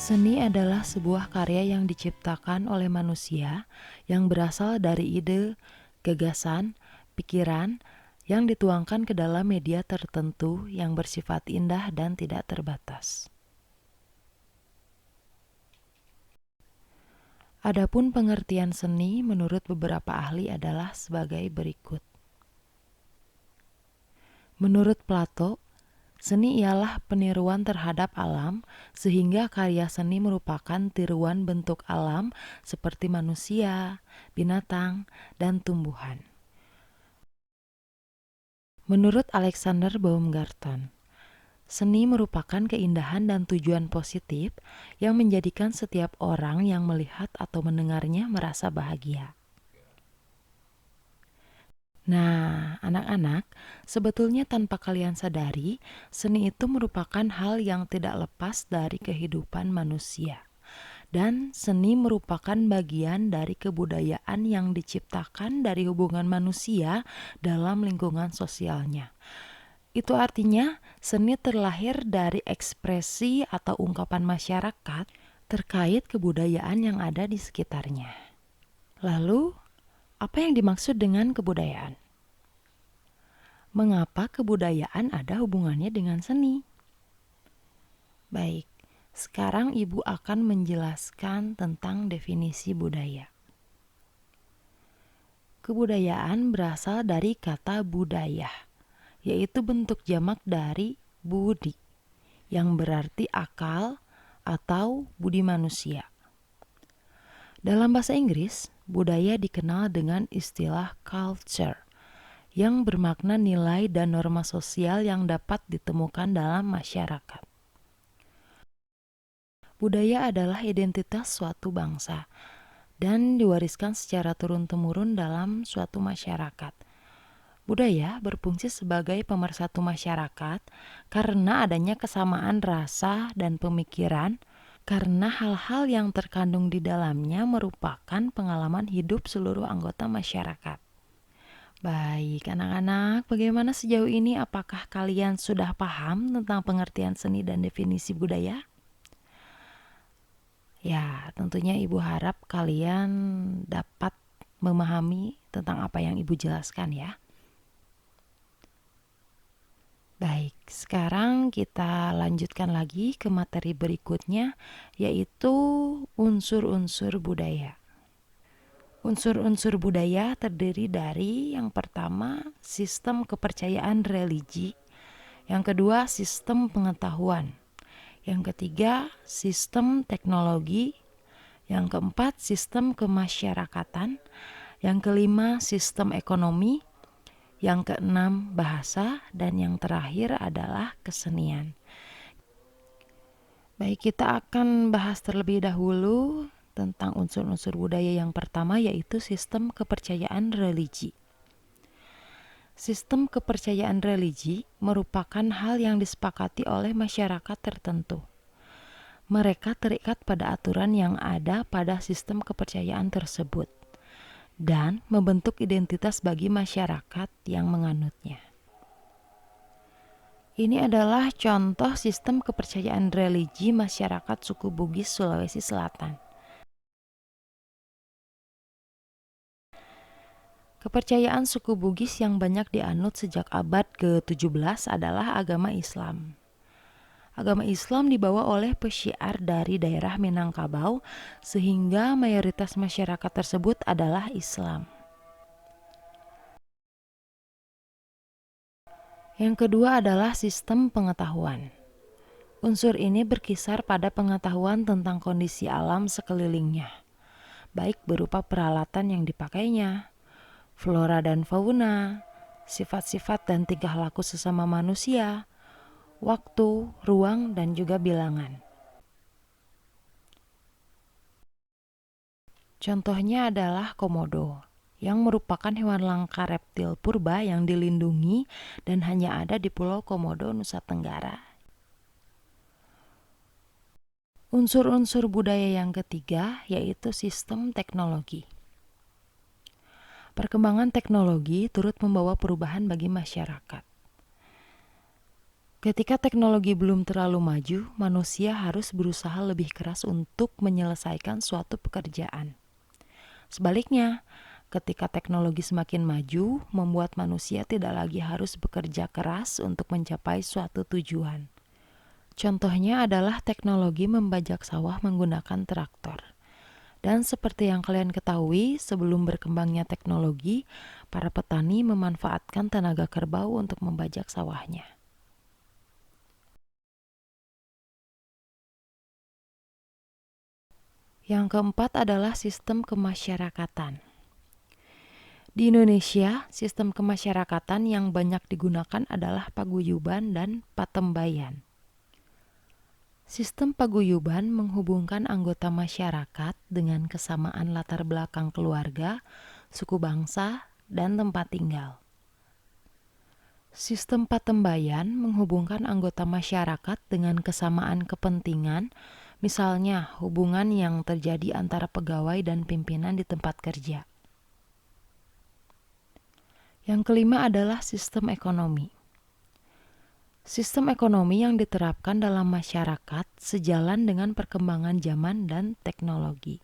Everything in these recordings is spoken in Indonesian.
Seni adalah sebuah karya yang diciptakan oleh manusia yang berasal dari ide, gagasan, pikiran yang dituangkan ke dalam media tertentu yang bersifat indah dan tidak terbatas. Adapun pengertian seni menurut beberapa ahli adalah sebagai berikut. Menurut Plato, seni ialah peniruan terhadap alam, sehingga karya seni merupakan tiruan bentuk alam seperti manusia, binatang, dan tumbuhan. Menurut Alexander Baumgarten, seni merupakan keindahan dan tujuan positif yang menjadikan setiap orang yang melihat atau mendengarnya merasa bahagia. Nah, anak-anak, sebetulnya tanpa kalian sadari, seni itu merupakan hal yang tidak lepas dari kehidupan manusia. Dan seni merupakan bagian dari kebudayaan yang diciptakan dari hubungan manusia dalam lingkungan sosialnya. Itu artinya seni terlahir dari ekspresi atau ungkapan masyarakat terkait kebudayaan yang ada di sekitarnya. Lalu, apa yang dimaksud dengan kebudayaan? Mengapa kebudayaan ada hubungannya dengan seni? Baik, sekarang Ibu akan menjelaskan tentang definisi budaya. Kebudayaan berasal dari kata budaya, yaitu bentuk jamak dari budi, yang berarti akal atau budi manusia. Dalam bahasa Inggris, budaya dikenal dengan istilah culture, yang bermakna nilai dan norma sosial yang dapat ditemukan dalam masyarakat. Budaya adalah identitas suatu bangsa dan diwariskan secara turun-temurun dalam suatu masyarakat. Budaya berfungsi sebagai pemersatu masyarakat karena adanya kesamaan rasa dan pemikiran, karena hal-hal yang terkandung di dalamnya merupakan pengalaman hidup seluruh anggota masyarakat. Baik, anak-anak, bagaimana sejauh ini? Apakah kalian sudah paham tentang pengertian seni dan definisi budaya? Ya, tentunya Ibu harap kalian dapat memahami tentang apa yang Ibu jelaskan ya. Baik, sekarang kita lanjutkan lagi ke materi berikutnya, yaitu unsur-unsur budaya. Unsur-unsur budaya terdiri dari yang pertama, sistem kepercayaan religi, yang kedua, sistem pengetahuan, yang ketiga, sistem teknologi, yang keempat, sistem kemasyarakatan, yang kelima, sistem ekonomi, yang keenam, bahasa, dan yang terakhir adalah kesenian. Baik, kita akan bahas terlebih dahulu tentang unsur-unsur budaya yang pertama, yaitu sistem kepercayaan religi. Sistem kepercayaan religi merupakan hal yang disepakati oleh masyarakat tertentu. Mereka terikat pada aturan yang ada pada sistem kepercayaan tersebut dan membentuk identitas bagi masyarakat yang menganutnya. Ini adalah contoh sistem kepercayaan religi masyarakat suku Bugis Sulawesi Selatan. Kepercayaan suku Bugis yang banyak dianut sejak abad ke-17 adalah agama Islam. Agama Islam dibawa oleh pesyiar dari daerah Minangkabau, sehingga mayoritas masyarakat tersebut adalah Islam. Yang kedua adalah sistem pengetahuan. Unsur ini berkisar pada pengetahuan tentang kondisi alam sekelilingnya, baik berupa peralatan yang dipakainya, flora dan fauna, sifat-sifat dan tingkah laku sesama manusia, waktu, ruang, dan juga bilangan. Contohnya adalah komodo, yang merupakan hewan langka reptil purba yang dilindungi dan hanya ada di Pulau Komodo, Nusa Tenggara. Unsur-unsur budaya yang ketiga yaitu sistem teknologi. Perkembangan teknologi turut membawa perubahan bagi masyarakat. Ketika teknologi belum terlalu maju, manusia harus berusaha lebih keras untuk menyelesaikan suatu pekerjaan. Sebaliknya, ketika teknologi semakin maju, membuat manusia tidak lagi harus bekerja keras untuk mencapai suatu tujuan. Contohnya adalah teknologi membajak sawah menggunakan traktor. Dan seperti yang kalian ketahui, sebelum berkembangnya teknologi, para petani memanfaatkan tenaga kerbau untuk membajak sawahnya. Yang keempat adalah sistem kemasyarakatan. Di Indonesia, sistem kemasyarakatan yang banyak digunakan adalah paguyuban dan patembayan. Sistem paguyuban menghubungkan anggota masyarakat dengan kesamaan latar belakang keluarga, suku bangsa, dan tempat tinggal. Sistem patembayan menghubungkan anggota masyarakat dengan kesamaan kepentingan, misalnya hubungan yang terjadi antara pegawai dan pimpinan di tempat kerja. Yang kelima adalah sistem ekonomi. Sistem ekonomi yang diterapkan dalam masyarakat sejalan dengan perkembangan zaman dan teknologi.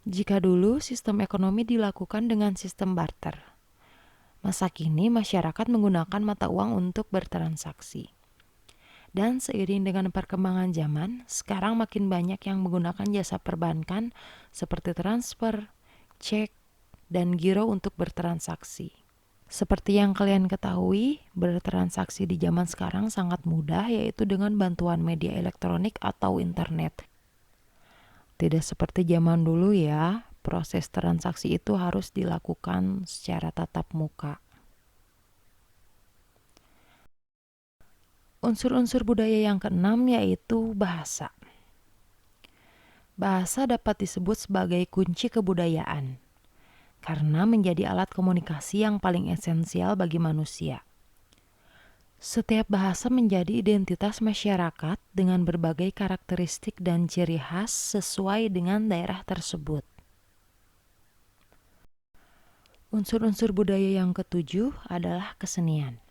Jika dulu sistem ekonomi dilakukan dengan sistem barter, masa kini masyarakat menggunakan mata uang untuk bertransaksi. Dan seiring dengan perkembangan zaman, sekarang makin banyak yang menggunakan jasa perbankan seperti transfer, cek, dan giro untuk bertransaksi. Seperti yang kalian ketahui, bertransaksi di zaman sekarang sangat mudah, yaitu dengan bantuan media elektronik atau internet. Tidak seperti zaman dulu ya, proses transaksi itu harus dilakukan secara tatap muka. Unsur-unsur budaya yang keenam yaitu bahasa. Bahasa dapat disebut sebagai kunci kebudayaan, karena menjadi alat komunikasi yang paling esensial bagi manusia. Setiap bahasa menjadi identitas masyarakat dengan berbagai karakteristik dan ciri khas sesuai dengan daerah tersebut. Unsur-unsur budaya yang ketujuh adalah kesenian.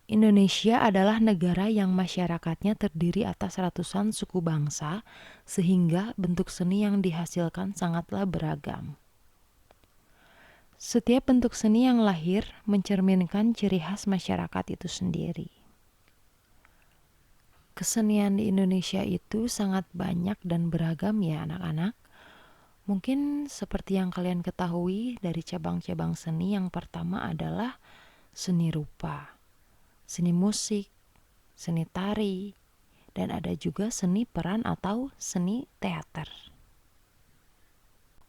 Indonesia adalah negara yang masyarakatnya terdiri atas ratusan suku bangsa, sehingga bentuk seni yang dihasilkan sangatlah beragam. Setiap bentuk seni yang lahir mencerminkan ciri khas masyarakat itu sendiri. Kesenian di Indonesia itu sangat banyak dan beragam ya anak-anak. Mungkin seperti yang kalian ketahui dari cabang-cabang seni, yang pertama adalah seni rupa, seni musik, seni tari, dan ada juga seni peran atau seni teater.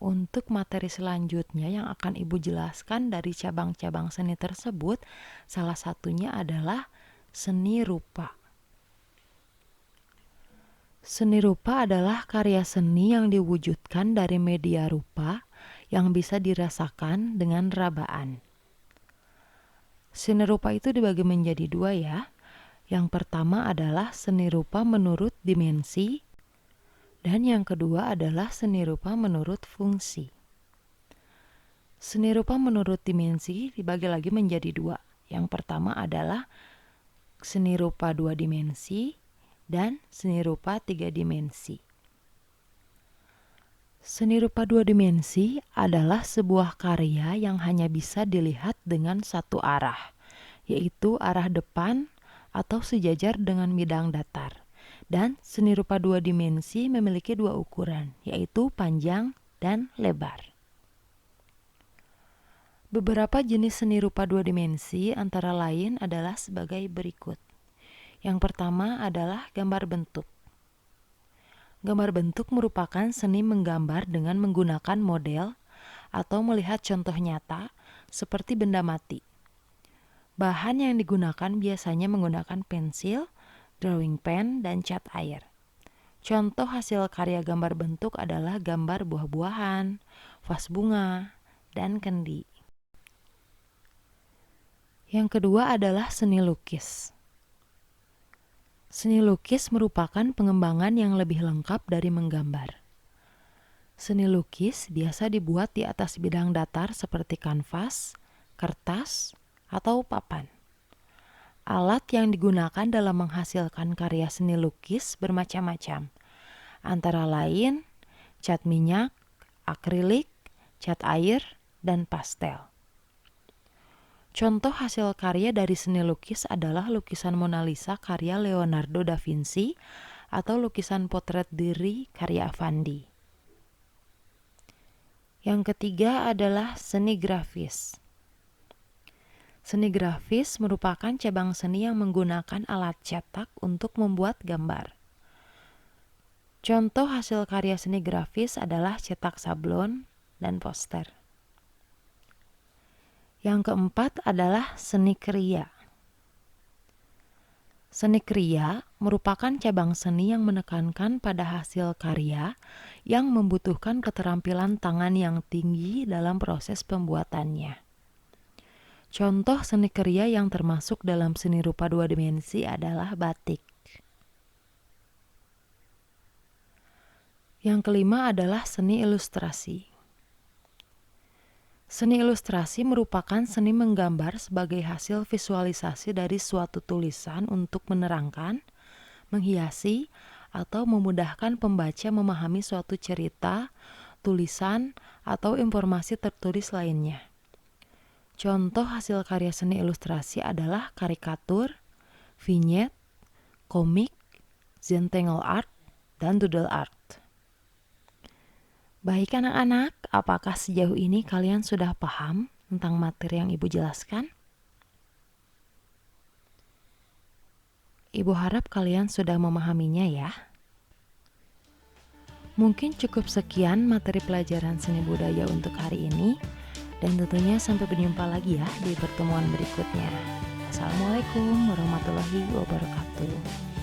Untuk materi selanjutnya yang akan Ibu jelaskan dari cabang-cabang seni tersebut, salah satunya adalah seni rupa. Seni rupa adalah karya seni yang diwujudkan dari media rupa yang bisa dirasakan dengan rabaan. Seni rupa itu dibagi menjadi dua ya. Yang pertama adalah seni rupa menurut dimensi, dan yang kedua adalah seni rupa menurut fungsi. Seni rupa menurut dimensi dibagi lagi menjadi dua. Yang pertama adalah seni rupa 2 dimensi dan seni rupa 3 dimensi. Seni rupa 2 dimensi adalah sebuah karya yang hanya bisa dilihat dengan satu arah, yaitu arah depan atau sejajar dengan bidang datar. Dan seni rupa 2 dimensi memiliki dua ukuran, yaitu panjang dan lebar. Beberapa jenis seni rupa 2 dimensi antara lain adalah sebagai berikut. Yang pertama adalah gambar bentuk. Gambar bentuk merupakan seni menggambar dengan menggunakan model atau melihat contoh nyata seperti benda mati. Bahan yang digunakan biasanya menggunakan pensil, drawing pen, dan cat air. Contoh hasil karya gambar bentuk adalah gambar buah-buahan, vas bunga, dan kendi. Yang kedua adalah seni lukis. Seni lukis merupakan pengembangan yang lebih lengkap dari menggambar. Seni lukis biasa dibuat di atas bidang datar seperti kanvas, kertas, atau papan. Alat yang digunakan dalam menghasilkan karya seni lukis bermacam-macam, antara lain cat minyak, akrilik, cat air, dan pastel. Contoh hasil karya dari seni lukis adalah lukisan Mona Lisa karya Leonardo da Vinci atau lukisan potret diri karya Affandi. Yang ketiga adalah seni grafis. Seni grafis merupakan cabang seni yang menggunakan alat cetak untuk membuat gambar. Contoh hasil karya seni grafis adalah cetak sablon dan poster. Yang keempat adalah seni kriya. Seni kriya merupakan cabang seni yang menekankan pada hasil karya yang membutuhkan keterampilan tangan yang tinggi dalam proses pembuatannya. Contoh seni kriya yang termasuk dalam seni rupa dua dimensi adalah batik. Yang kelima adalah seni ilustrasi. Seni ilustrasi merupakan seni menggambar sebagai hasil visualisasi dari suatu tulisan untuk menerangkan, menghiasi, atau memudahkan pembaca memahami suatu cerita, tulisan, atau informasi tertulis lainnya. Contoh hasil karya seni ilustrasi adalah karikatur, vignette, komik, zentangle art, dan doodle art. Baik anak-anak, apakah sejauh ini kalian sudah paham tentang materi yang Ibu jelaskan? Ibu harap kalian sudah memahaminya ya. Mungkin cukup sekian materi pelajaran seni budaya untuk hari ini. Dan tentunya sampai berjumpa lagi ya di pertemuan berikutnya. Assalamualaikum warahmatullahi wabarakatuh.